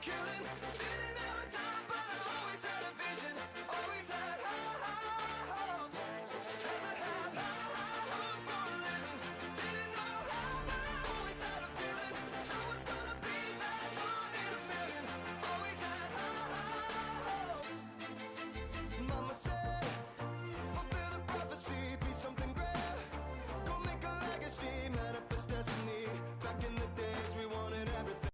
killing. Didn't have a time, but I always had a vision. Always had high hopes. Had to have high hopes for a living. Didn't know how, but I always had a feeling I was gonna be that one in a million. Always had high hopes. Mama said, fulfill the prophecy, be something great. Go make a legacy, manifest destiny. Back in the days we wanted everything.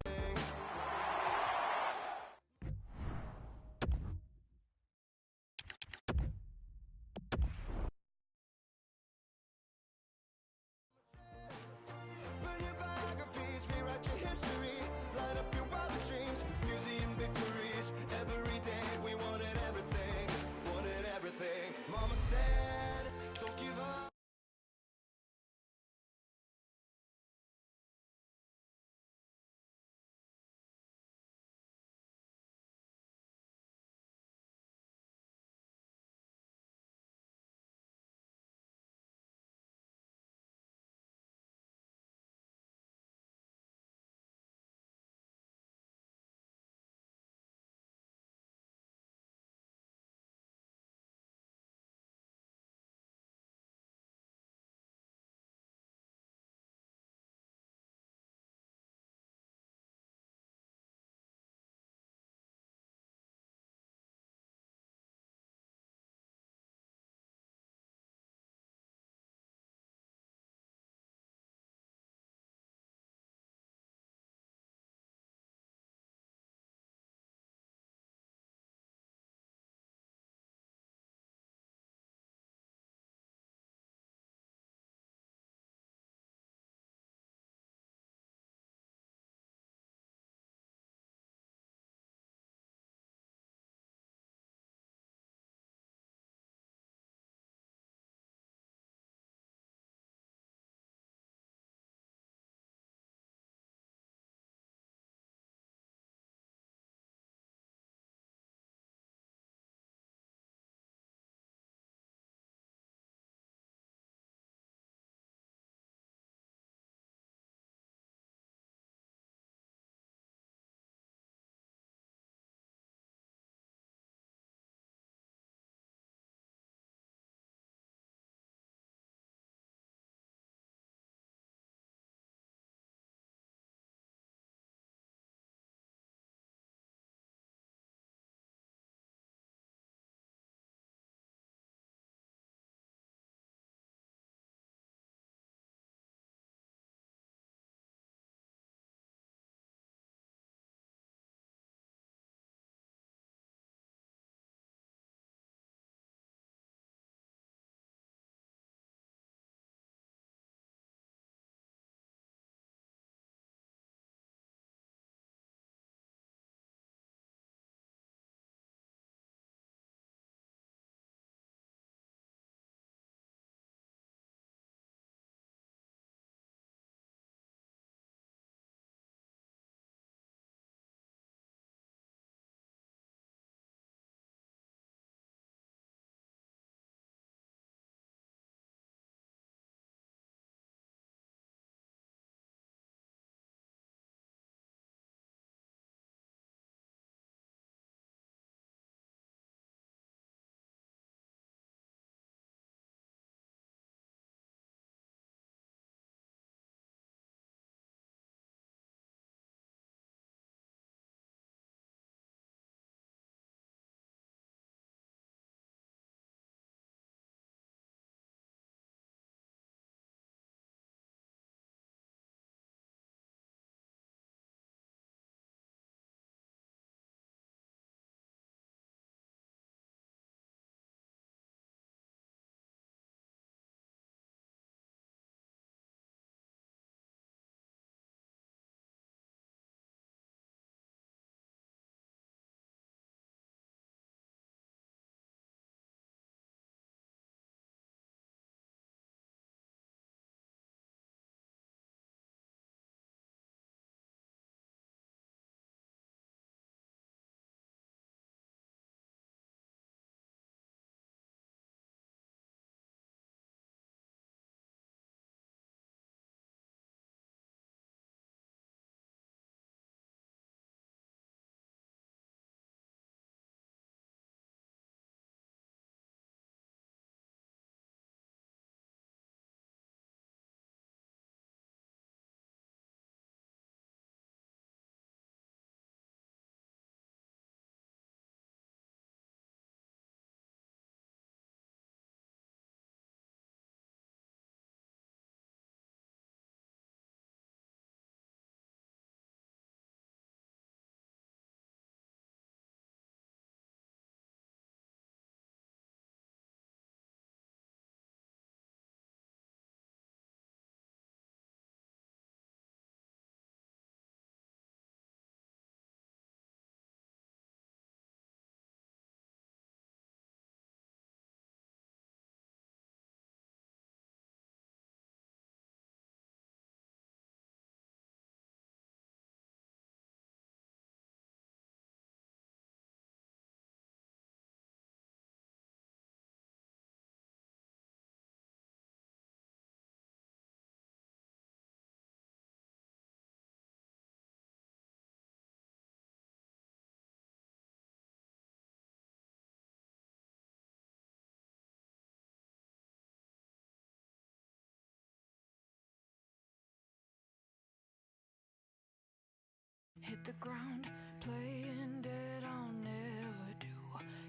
hit the ground, playing dead I'll never do.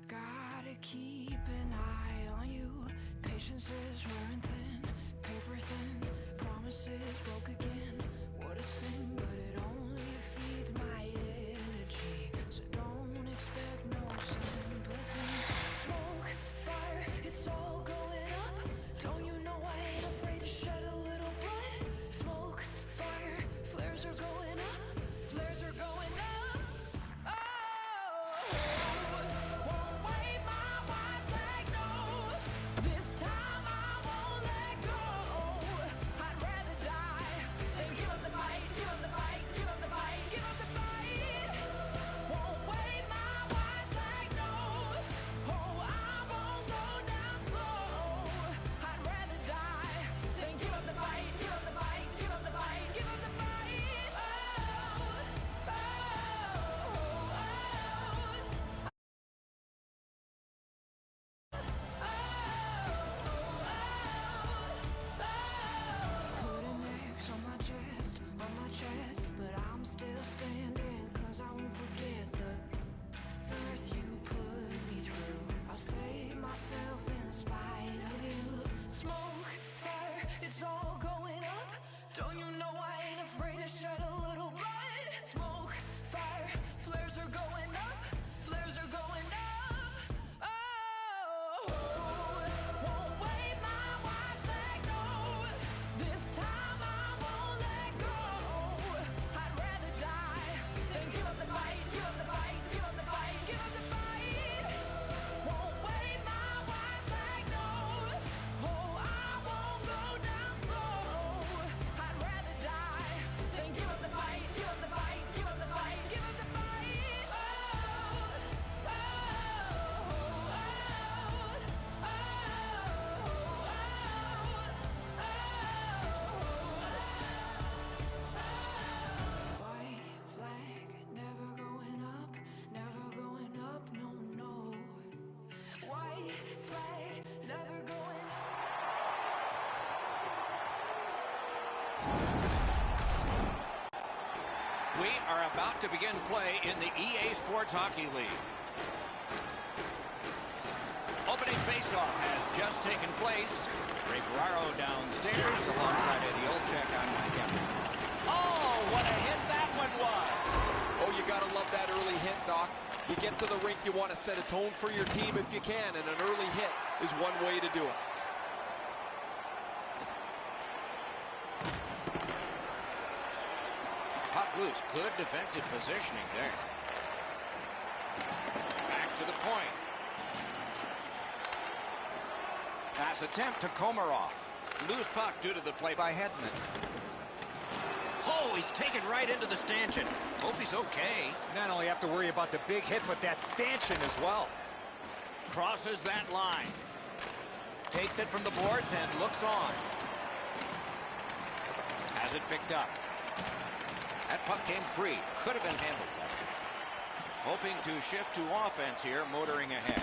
Gotta keep an eye on you. Patience is wearing thin, paper thin, promises broke again. What a sin, but it only feeds my energy. So don't expect no sympathy. Smoke, fire, it's all going up. Don't you know I ain't afraid to shed a little blood? Smoke, fire, flares are going up. Flares are going up. Oh, won't wave my white flag, no. This time I won't let go. I'd rather die than give up the fight, give up the fight, give up the fight, give up the fight. Won't wave my white flag, no. Oh, I won't go down slow. I'd rather die than give up the fight, give up the fight, give up the fight, give up the fight. Put an X on my chest, but I'm still standing, 'cause I won't forget the earth you put me through. I'll save myself in spite of you. Smoke, fire, it's all going up. Don't you know I ain't afraid to shed a little blood? Smoke, fire, flares are going up. Flares are going up. Oh, won't wave my white flag, no. This time I won't let go. I'd rather die than give up the fight, give up the fight, give up the fight, give up the fight. Won't wave my white flag, no. Oh, I won't go down slow. I'd rather die than give up the fight, give up the fight, give up the fight, give up the fight. White flag, never going up, no, no. White flag, never going up. We are about to begin play in the EA Sports Hockey League. Opening faceoff has just taken place. Ray Ferraro downstairs alongside Eddie Olczyk on my camera. Oh, what a hit that one was! Oh, you got to love that early hit, Doc. You get to the rink, you want to set a tone for your team if you can, and an early hit is one way to do it. Puck loose. Good defensive positioning there. Back to the point. Pass attempt to Komarov. Loose puck due to the play by Hedman. Oh, he's taken right into the stanchion. Hope he's okay. Not only have to worry about the big hit, but that stanchion as well. Crosses that line. Takes it from the boards and looks on. Has it picked up. That puck came free. Could have been handled better. Hoping to shift to offense here, motoring ahead.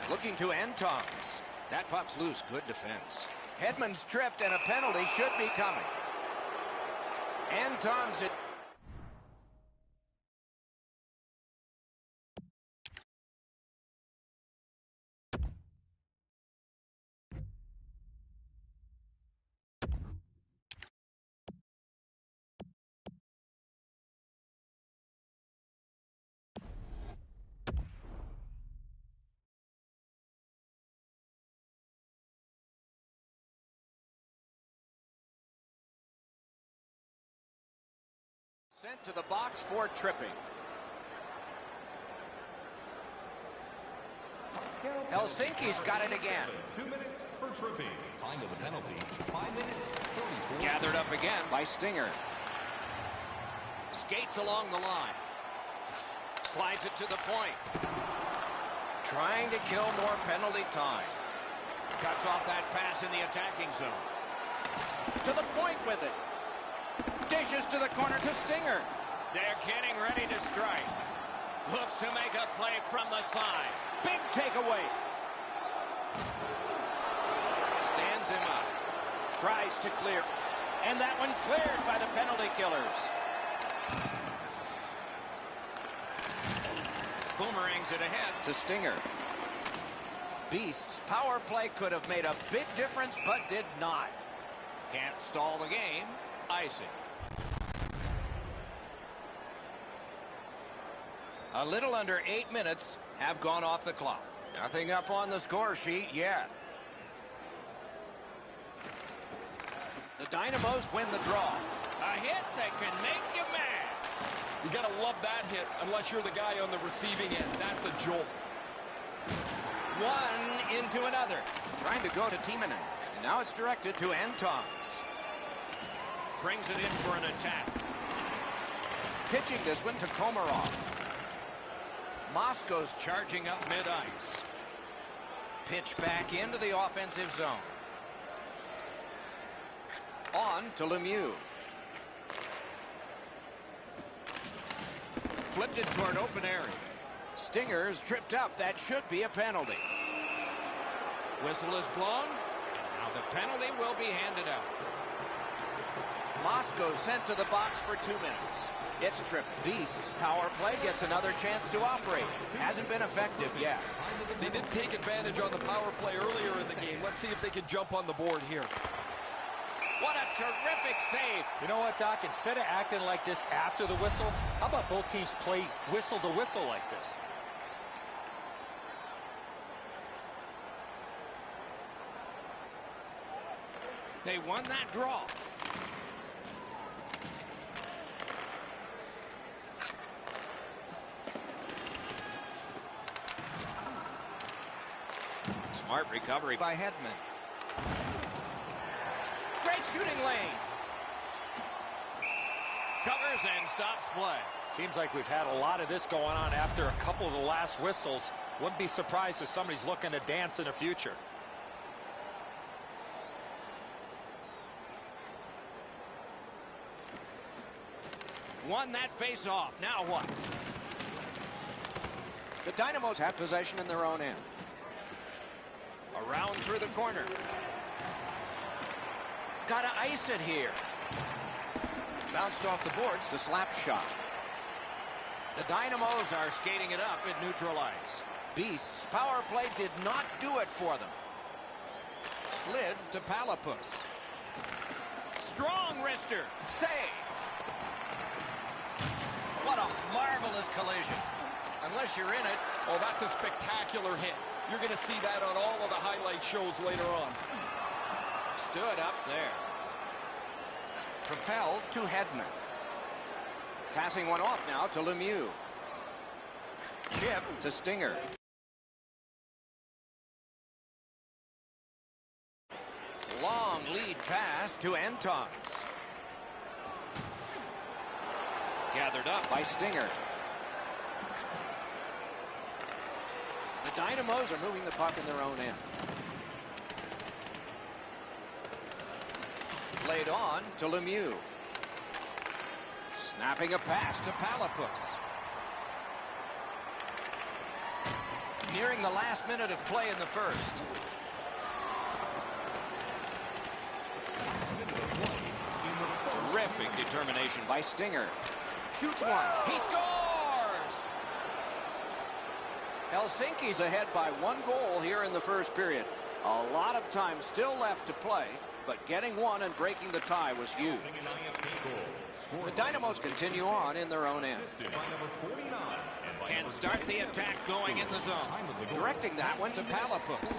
Looking to Antongs. That puck's loose. Good defense. Hedman's tripped and a penalty should be coming. Antongs it. Sent to the box for tripping. Helsinki's got it again. 2 minutes for tripping. Time of the penalty, 5 minutes, 34. Gathered up again by Stinger. Skates along the line. Slides it to the point. Trying to kill more penalty time. Cuts off that pass in the attacking zone. To the point with it. Dishes to the corner to Stinger. They're getting ready to strike. Looks to make a play from the side. Big takeaway. Stands him up. Tries to clear. And that one cleared by the penalty killers. Boomerangs it ahead to Stinger. Beast's power play could have made a big difference, but did not. Can't stall the game. Icing. A little under 8 minutes have gone off the clock. Nothing up on the score sheet yet. The Dynamos win the draw. A hit that can make you mad. You got to love that hit unless you're the guy on the receiving end. That's a jolt. One into another. Trying to go to Timonen. And now it's directed to Antons. Brings it in for an attack. Pitching this one to Komarov. Moscow's charging up mid-ice. Pitch back into the offensive zone. On to Lemieux. Flipped it toward open area. Stinger's tripped up. That should be a penalty. Whistle is blown. And now the penalty will be handed out. Moscow sent to the box for 2 minutes. It's tripped. Beast's power play gets another chance to operate. Hasn't been effective yet. They didn't take advantage on the power play earlier in the game. Let's see if they can jump on the board here. What a terrific save. You know what, Doc? Instead of acting like this after the whistle, how about both teams play whistle to whistle like this? They won that draw. Smart recovery by Hedman. Great shooting lane. Covers and stops play. Seems like we've had a lot of this going on after a couple of the last whistles. Wouldn't be surprised if somebody's looking to dance in the future. Won that face-off. Now what? The Dynamos have possession in their own end. Around through the corner. Gotta ice it here. Bounced off the boards to slap shot. The Dynamos are skating it up at neutral ice. Beast's power play did not do it for them. Slid to Palapus. Strong wrister. Save. What a marvelous collision. Unless you're in it. Oh, that's a spectacular hit. You're going to see that on all of the highlight shows later on. Stood up there. Propelled to Hedman. Passing one off now to Lemieux. Chip to Stinger. Long lead pass to Antons. Gathered up by Stinger. The Dynamos are moving the puck in their own end. Played on to Lemieux. Snapping a pass to Palapus. Nearing the last minute of play in the first. Terrific determination by Stinger. Shoots one. He scores! Helsinki's ahead by 1 goal here in the first period. A lot of time still left to play, but getting one and breaking the tie was huge. The Dynamos continue on in their own end. Can start the attack going in the zone. Directing that one to Palapus.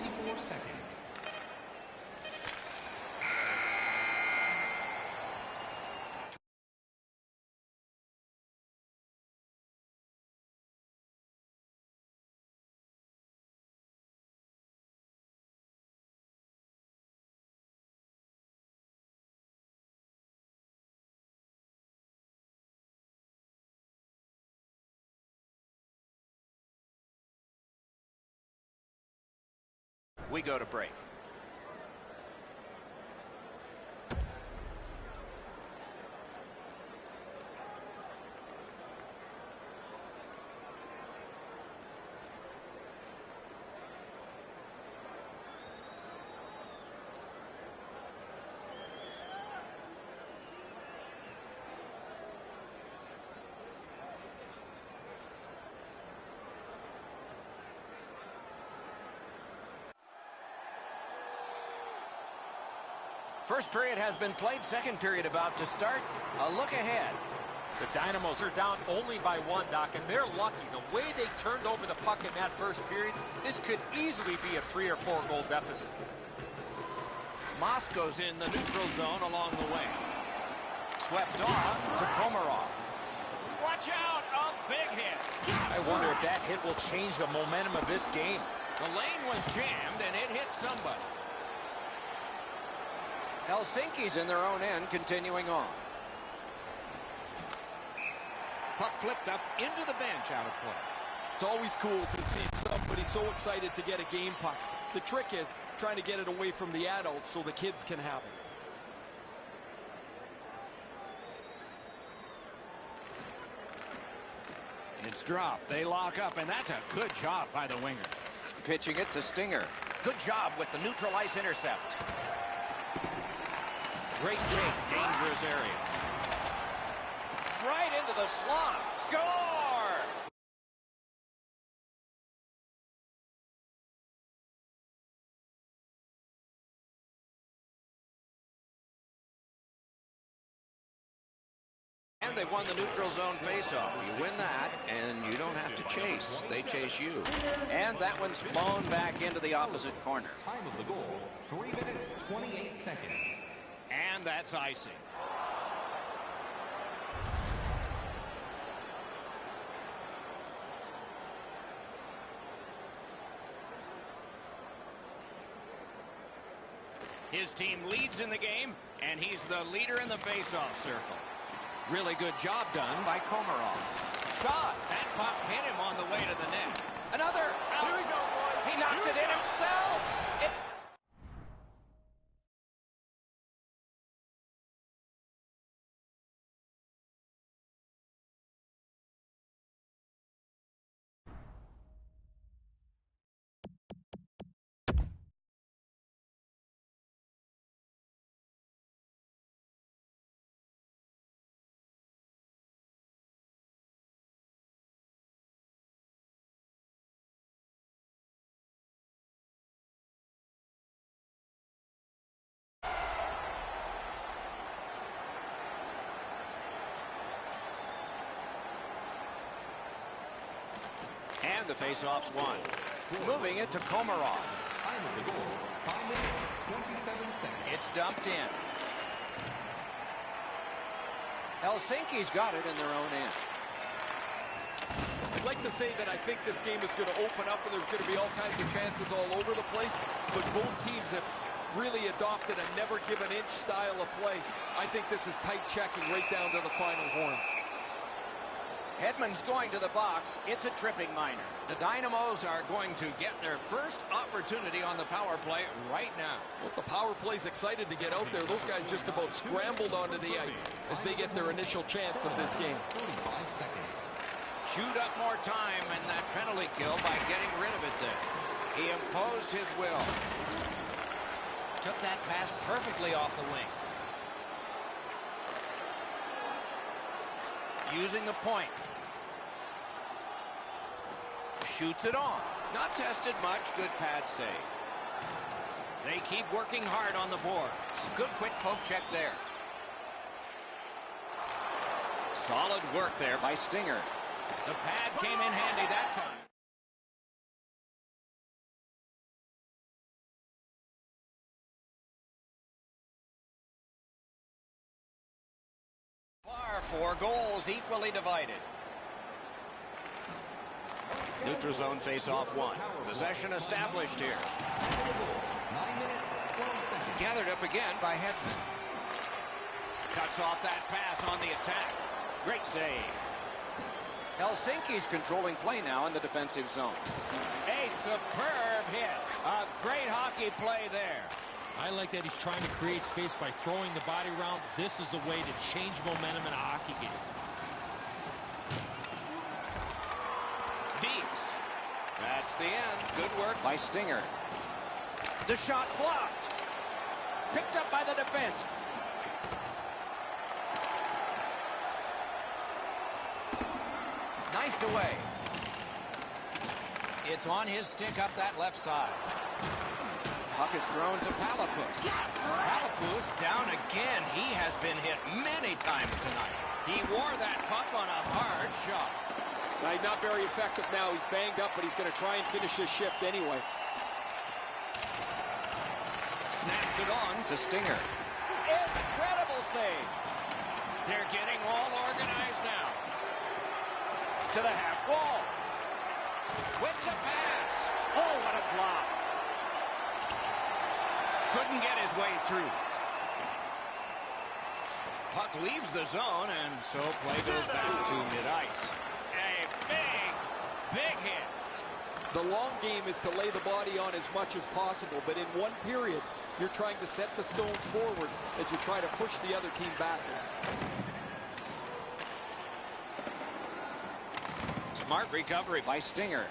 We go to break. First period has been played. Second period about to start. A look ahead. The Dynamos are down only by 1, Doc, and they're lucky. The way they turned over the puck in that first period, this could easily be a 3 or 4 goal deficit. Moscow's in the neutral zone along the way. Swept on to Komarov. Watch out, a big hit. I wonder if that hit will change the momentum of this game. The lane was jammed and it hit somebody. Helsinki's in their own end, continuing on. Puck flipped up into the bench, out of play. It's always cool to see somebody so excited to get a game puck. The trick is trying to get it away from the adults so the kids can have it. It's dropped. They lock up, and that's a good job by the winger. Pitching it to Stinger. Good job with the neutral ice intercept. Great take, dangerous area. Right into the slot. Score! And they've won the neutral zone faceoff. You win that, and you don't have to chase. They chase you. And that one's blown back into the opposite corner. Time of the goal, 3 minutes, 28 seconds. And that's icing. His team leads in the game, and he's the leader in the faceoff circle. Really good job done by Komarov. Shot. That puck hit him on the way to the net. Another. Out. Here we go, boys. He knocked it in himself. And the faceoff's won. Moving it to Komarov. Time of the goal, 5 minutes, 27 seconds. It's dumped in. Helsinki's got it in their own end. I'd like to say that I think this game is going to open up and there's going to be all kinds of chances all over the place, but both teams have really adopted a never give an inch style of play. I think this is tight checking right down to the final horn. Hedman's going to the box. It's a tripping minor. The Dynamos are going to get their first opportunity on the power play right now. Well, the power play's excited to get out there. Those guys just about scrambled onto the ice as they get their initial chance of this game. 45 seconds. Chewed up more time in that penalty kill by getting rid of it there. He imposed his will. Took that pass perfectly off the wing. Using the point. Shoots it on. Not tested much. Good pad save. They keep working hard on the boards. Good quick poke check there. Solid work there by Stinger. The pad came in handy that time. Far 4 goals equally divided. Neutral zone face-off 1. Possession established here. 9 minutes, 12 seconds. Gathered up again by Hedman. Cuts off that pass on the attack. Great save. Helsinki's controlling play now in the defensive zone. A superb hit. A great hockey play there. I like that he's trying to create space by throwing the body around. This is a way to change momentum in a hockey game. Deeks. That's the end. Good work by Stinger. The shot blocked. Picked up by the defense. Knifed away. It's on his stick up that left side. Puck is thrown to Palapus. Palapus down again. He has been hit many times tonight. He wore that puck on a hard shot. Now, he's not very effective now. He's banged up, but he's going to try and finish his shift anyway. Snaps it on to Stinger. Incredible save. They're getting all organized now. To the half wall. Whips a pass. Oh, what a block. Couldn't get his way through. Puck leaves the zone, and so play goes back to mid-ice. A big hit. The long game is to lay the body on as much as possible, but in one period, you're trying to set the stones forward as you try to push the other team backwards. Smart recovery by Stinger.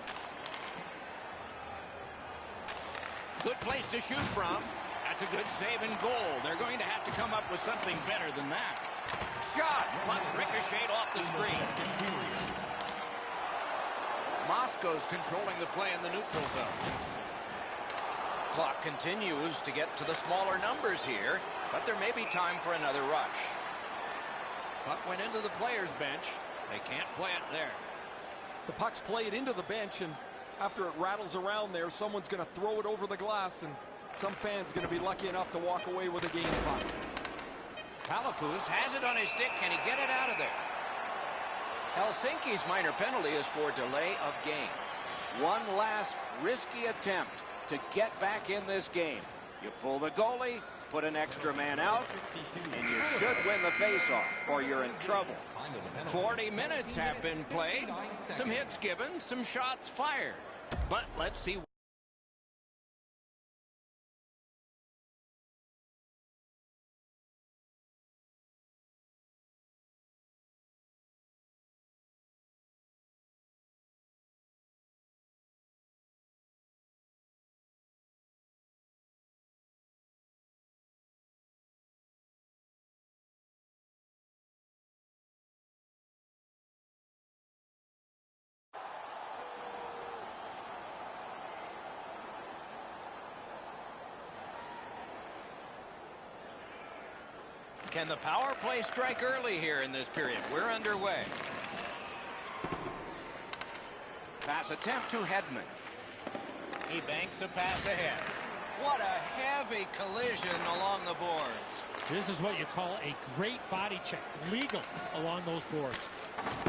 Good place to shoot from. That's a good save and goal. They're going to have to come up with something better than that. Shot. Puck ricocheted off the screen. Moscow's controlling the play in the neutral zone. Clock continues to get to the smaller numbers here, but there may be time for another rush. Puck went into the players' bench. They can't play it there. The puck's played into the bench, and after it rattles around there, someone's going to throw it over the glass, and some fan's going to be lucky enough to walk away with a game puck. Palapus has it on his stick. Can he get it out of there? Helsinki's minor penalty is for delay of game. One last risky attempt to get back in this game. You pull the goalie, put an extra man out, and you should win the faceoff, or you're in trouble. 40 minutes have been played. Some hits given, some shots fired. But let's see. Can the power play strike early here in this period? We're underway. Pass attempt to Hedman. He banks a pass ahead. What a heavy collision along the boards. This is what you call a great body check. Legal along those boards.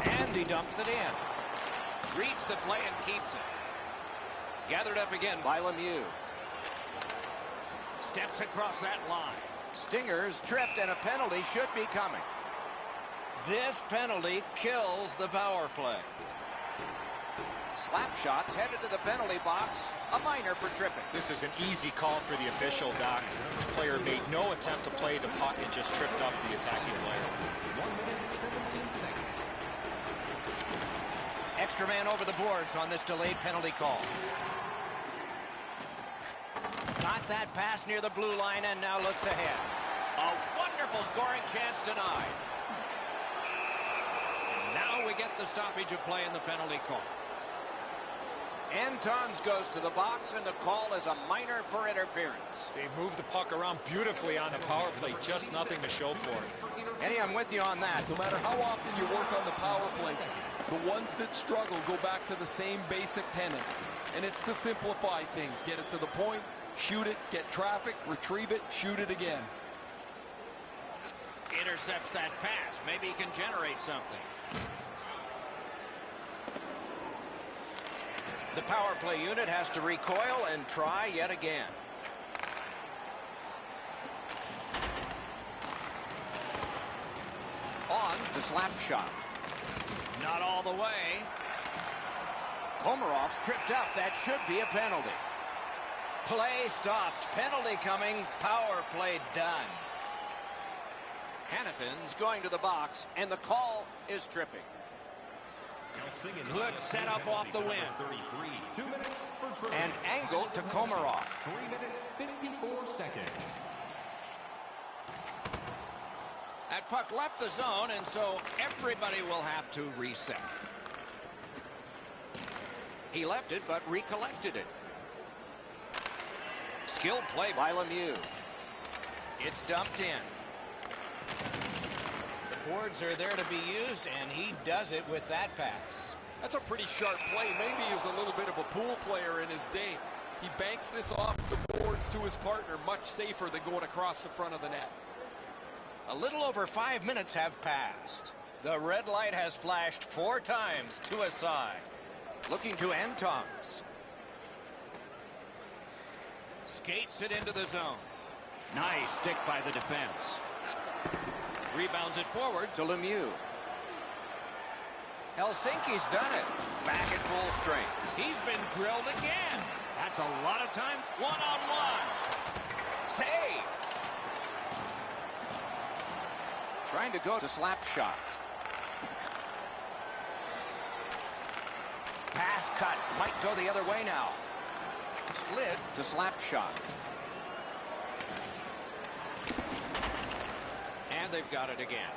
And he dumps it in. Reads the play and keeps it. Gathered up again by Lemieux. Steps across that line. Stinger's tripped, and a penalty should be coming. This penalty kills the power play. Slap shots headed to the penalty box. A minor for tripping. This is an easy call for the official, Doc. The player made no attempt to play the puck and just tripped up the attacking player. 1 minute, 17 seconds. Extra man over the boards on this delayed penalty call. Got that pass near the blue line and now looks ahead. A wonderful scoring chance denied. And now we get the stoppage of play in the penalty call. Antons goes to the box, and the call is a minor for interference. They've moved the puck around beautifully on the power play. Just nothing to show for it. Eddie, I'm with you on that. No matter how often you work on the power play, the ones that struggle go back to the same basic tenets. And it's to simplify things. Get it to the point, shoot it, get traffic, retrieve it, shoot it again. Intercepts that pass. Maybe he can generate something. The power play unit has to recoil and try yet again. On to slap shot. Not all the way. Komarov's tripped up. That should be a penalty. Play stopped. Penalty coming. Power play done. Hannafin's going to the box, and the call is tripping. Good setup off the wing. 2 minutes for tripping. And angled to Komarov. 3 minutes, 54 seconds. That puck left the zone, and so everybody will have to reset. He left it, but recollected it. Skilled play by Lemieux. It's dumped in. The boards are there to be used, and he does it with that pass. That's a pretty sharp play. Maybe he was a little bit of a pool player in his day. He banks this off the boards to his partner, much safer than going across the front of the net. A little over 5 minutes have passed. The red light has flashed 4 times to a side. Looking to Antongs. Skates it into the zone. Nice stick by the defense. Rebounds it forward to Lemieux. Helsinki's done it. Back at full strength. He's been drilled again. That's a lot of time. One-on-one. Save. Trying to go to slap shot. Pass cut. Might go the other way now. Slid to slap shot. And they've got it again.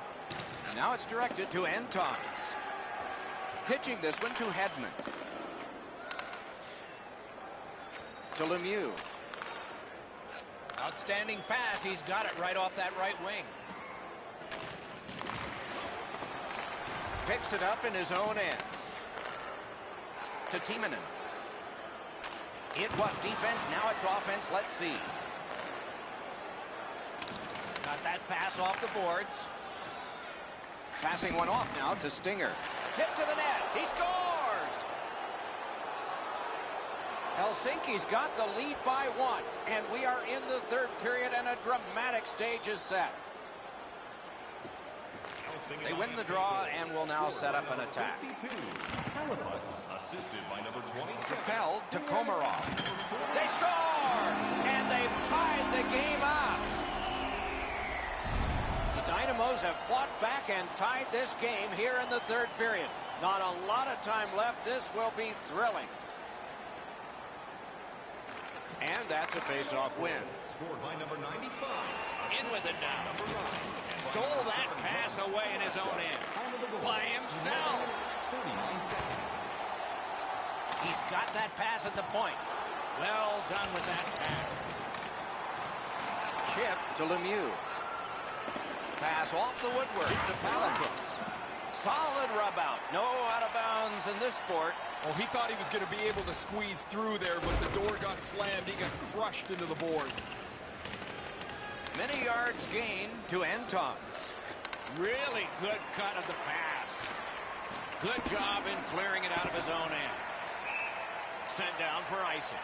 Now it's directed to Antongs. Pitching this one to Hedman. To Lemieux. Outstanding pass. He's got it right off that right wing. Picks it up in his own end. To Timonen. It was defense. Now it's offense. Let's see. Got that pass off the boards. Passing one off now to Stinger. Tip to the net. He scores! Helsinki's got the lead by 1. And we are in the third period and a dramatic stage is set. They win the draw and will now set up an attack. Propelled to Komarov. They score! And they've tied the game up. The Dynamos have fought back and tied this game here in the third period. Not a lot of time left. This will be thrilling. And that's a face-off win. Scored by number 95. In with it now. Stole that pass away in his own end. By himself. 39 seconds. He's got that pass at the point. Well done with that pass. Chip to Lemieux. Pass off the woodwork to Palapis. Solid rub out. No out of bounds in this sport. Oh, he thought he was going to be able to squeeze through there, but the door got slammed. He got crushed into the boards. Many yards gained to Antongs. Really good cut of the pass. Good job in clearing it out of his own end. Sent down for icing.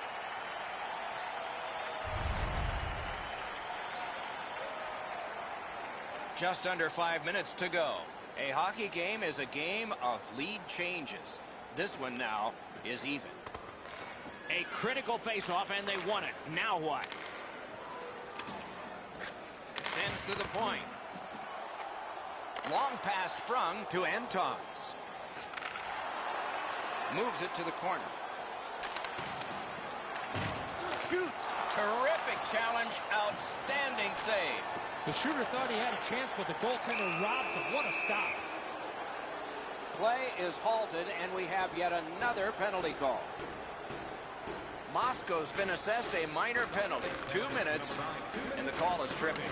Just under 5 minutes to go. A hockey game is a game of lead changes. This one now is even. A critical face-off, and they won it. Now what? Sends to the point. Long pass sprung to Antongs. Moves it to the corner. Shoots. Terrific challenge. Outstanding save. The shooter thought he had a chance, but the goaltender robs him. What a stop. Play is halted, and we have yet another penalty call. Moscow's been assessed a minor penalty. 2 minutes, and the call is tripping.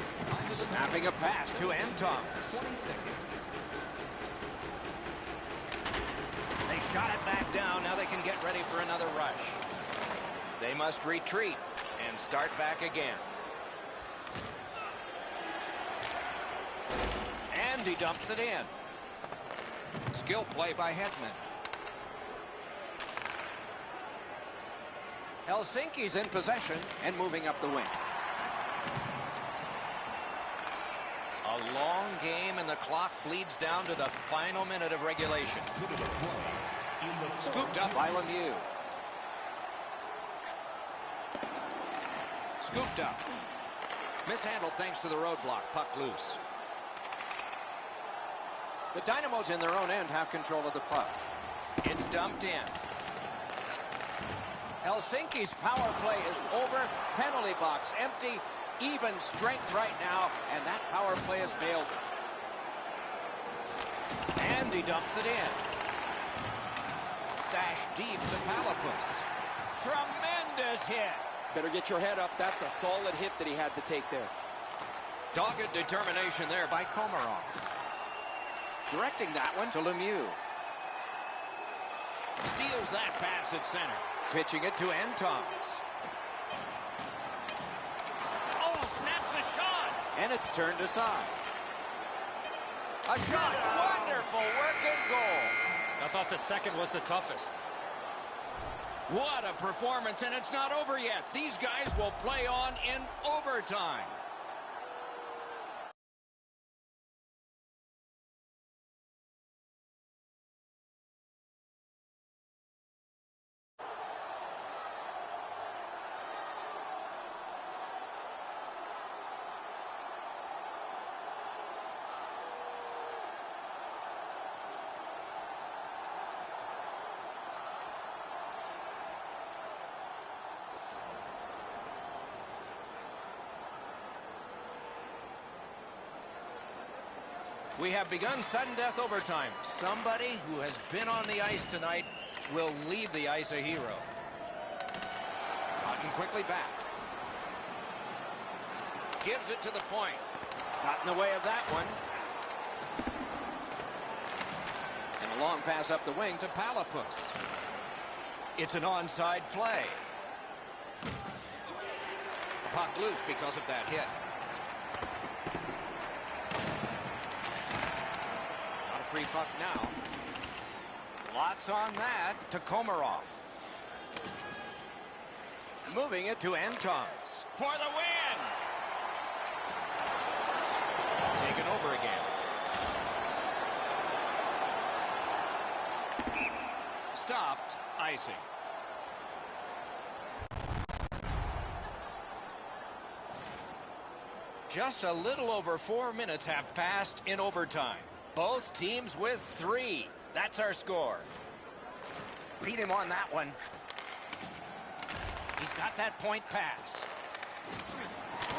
Snapping a pass to Antongs. They shot it back down. Now they can get ready for another rush. They must retreat and start back again. And he dumps it in. Skill play by Hedman. Helsinki's in possession and moving up the wing. A long game and the clock bleeds down to the final minute of regulation. Scooped up by Lemieux. Scooped up. Mishandled thanks to the roadblock. Puck loose. The Dynamos in their own end have control of the puck. It's dumped in. Helsinki's power play is over. Penalty box empty. Even strength right now, and that power play has failed him. And he dumps it in. Stashed deep to Palapis. Tremendous hit. Better get your head up. That's a solid hit that he had to take there. Dogged determination there by Komarov. Directing that one to Lemieux. Steals that pass at center. Pitching it to Antons. Oh, snaps the shot. And it's turned aside. A shot. Wonderful work and goal. I thought the second was the toughest. What a performance, and it's not over yet. These guys will play on in overtime. We have begun sudden death overtime. Somebody who has been on the ice tonight will leave the ice a hero. Gotten quickly back. Gives it to the point. Got in the way of that one. And a long pass up the wing to Palapus. It's an onside play. Puck loose because of that hit. Free puck now. Lots on that to Komarov. Moving it to Antons for the win. Taken over again. Stopped. Icing. Just a little over 4 minutes have passed in overtime. Both teams with 3. That's our score. Beat him on that one. He's got that point pass.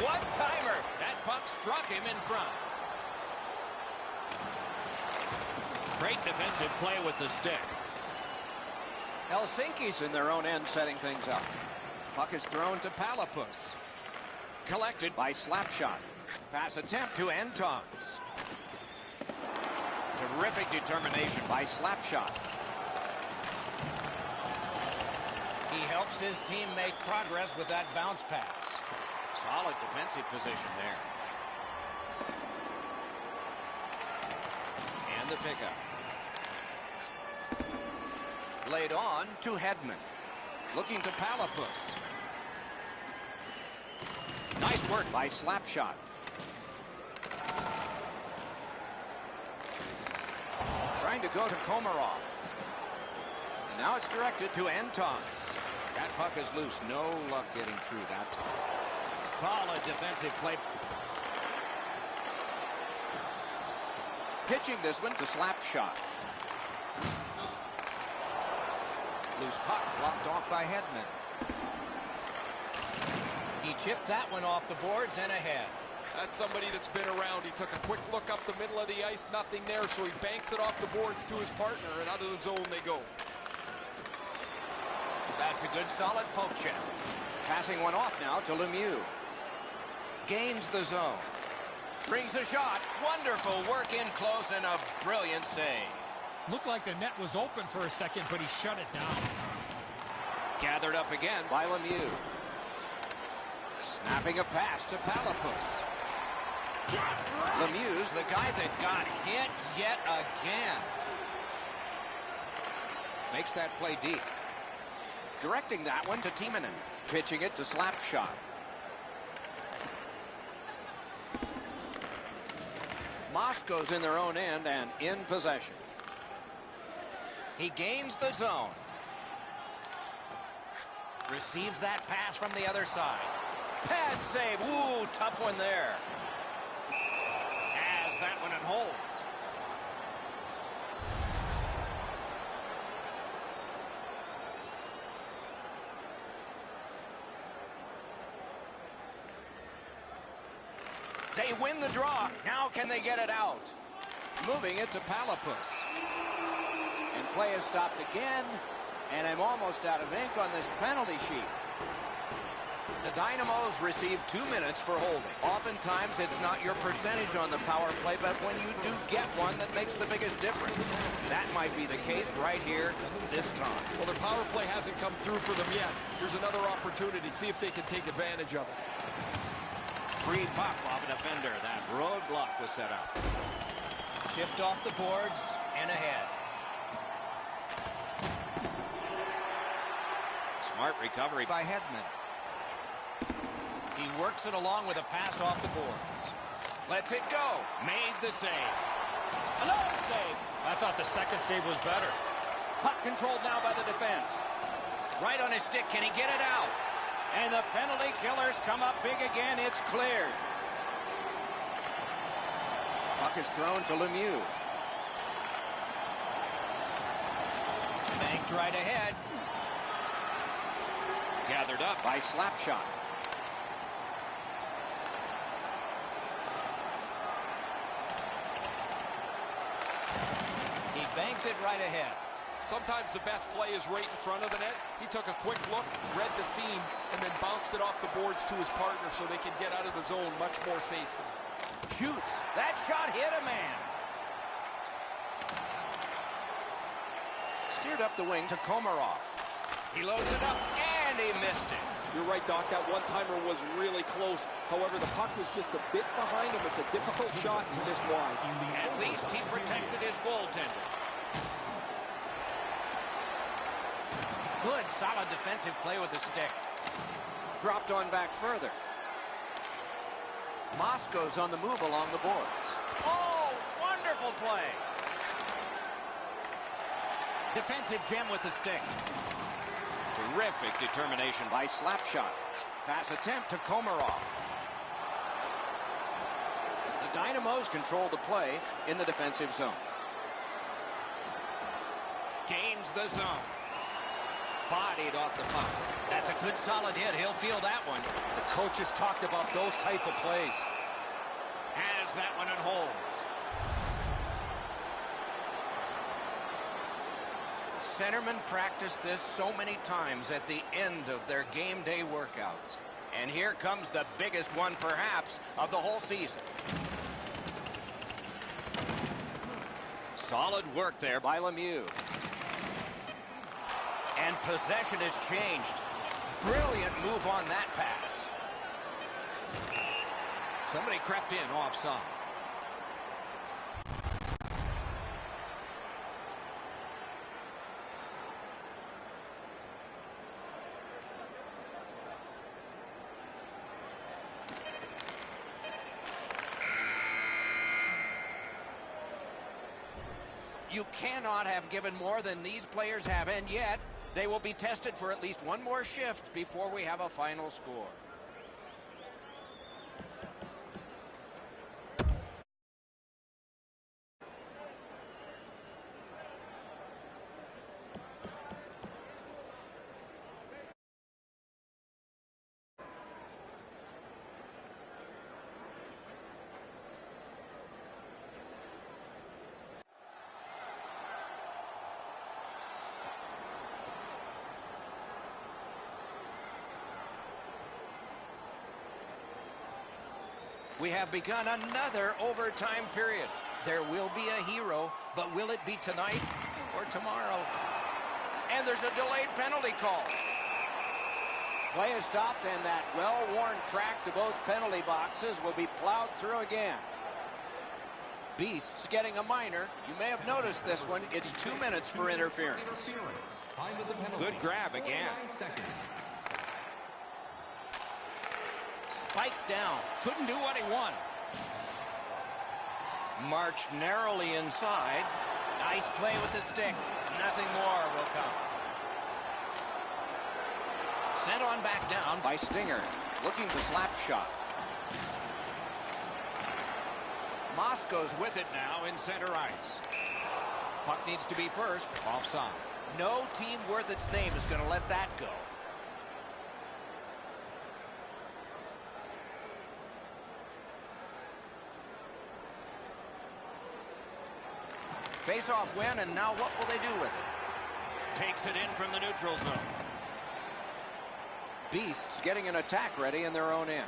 One-timer. That puck struck him in front. Great defensive play with the stick. Helsinki's in their own end setting things up. Puck is thrown to Palapus. Collected by Slapshot. Pass attempt to Antons. Terrific determination by Slapshot. He helps his team make progress with that bounce pass. Solid defensive position there. And the pickup. Laid on to Hedman. Looking to Palapus. Nice work by Slapshot. Trying to go to Komarov. Now it's directed to Antons. That puck is loose. No luck getting through that time. Solid defensive play. Pitching this one to Slapshot. Loose puck blocked off by Hedman. He chipped that one off the boards and ahead. That's somebody that's been around. He took a quick look up the middle of the ice, nothing there, so he banks it off the boards to his partner, and out of the zone they go. That's a good solid poke check. Passing one off now to Lemieux. Gains the zone. Brings a shot. Wonderful work in close and a brilliant save. Looked like the net was open for a second, but he shut it down. Gathered up again by Lemieux. Snapping a pass to Palapus. Lemieux's the guy that got hit yet again. Makes that play deep. Directing that one to Timonen. Pitching it to Slapshot. Moscow's in their own end and in possession. He gains the zone. Receives that pass from the other side. Pad save. Ooh, tough one there. Has that one and holds. They win the draw. Now can they get it out? Moving it to Palapus. And play is stopped again. And I'm almost out of ink on this penalty sheet. The Dynamos receive 2 minutes for holding. Oftentimes, it's not your percentage on the power play, but when you do get one, that makes the biggest difference. That might be the case right here this time. Well, the power play hasn't come through for them yet. Here's another opportunity. See if they can take advantage of it. Free puck off a defender. That roadblock was set up. Shift off the boards and ahead. Smart recovery by Hedman. He works it along with a pass off the boards. Lets it go. Made the save. Another save. I thought the second save was better. Puck controlled now by the defense. Right on his stick. Can he get it out? And the penalty killers come up big again. It's cleared. Puck is thrown to Lemieux. Banked right ahead. Gathered up by Slapshot. He banked it right ahead. Sometimes the best play is right in front of the net. He took a quick look, read the seam, and then bounced it off the boards to his partner so they can get out of the zone much more safely. Shoots. That shot hit a man. Steered up the wing to Komarov. He loads it up, and he missed it. You're right, Doc. That one-timer was really close. However, the puck was just a bit behind him. It's a difficult shot. He missed wide. At least he protected his goaltender. Good, solid defensive play with the stick. Dropped on back further. Moscow's on the move along the boards. Oh, wonderful play. Defensive gem with the stick. Terrific determination by Slapshot. Pass attempt to Komarov. The Dynamos control the play in the defensive zone. Gains the zone. Bodied off the puck. That's a good solid hit. He'll feel that one. The coaches talked about those type of plays. Has that one and holds. Centermen practice this so many times at the end of their game day workouts. And here comes the biggest one, perhaps, of the whole season. Solid work there by Lemieux. And possession has changed. Brilliant move on that pass. Somebody crept in offside. You cannot have given more than these players have, and yet they will be tested for at least one more shift before we have a final score. We have begun another overtime period. There will be a hero, but will it be tonight or tomorrow? And there's a delayed penalty call. Play is stopped, and that well-worn track to both penalty boxes will be plowed through again. Beasts getting a minor. You may have noticed this one. It's 2 minutes for interference. Good grab again. Spiked down. Couldn't do what he wanted. Marched narrowly inside. Nice play with the stick. Nothing more will come. Sent on back down by Stinger. Looking for Slapshot. Moscow's with it now in center ice. Puck needs to be first. Offside. No team worth its name is going to let that go. Face-off win, and now what will they do with it? Takes it in from the neutral zone. beasts getting an attack ready in their own end.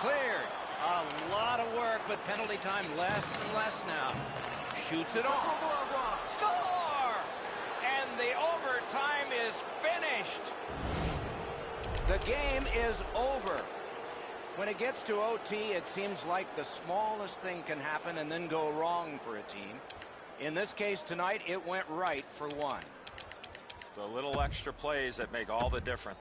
Cleared. A lot of work, but penalty time less and less now. Shoots it off. Score! And the overtime is finished. The game is over. When it gets to OT, it seems like the smallest thing can happen and then go wrong for a team. In this case tonight, it went right for one. The little extra plays that make all the difference.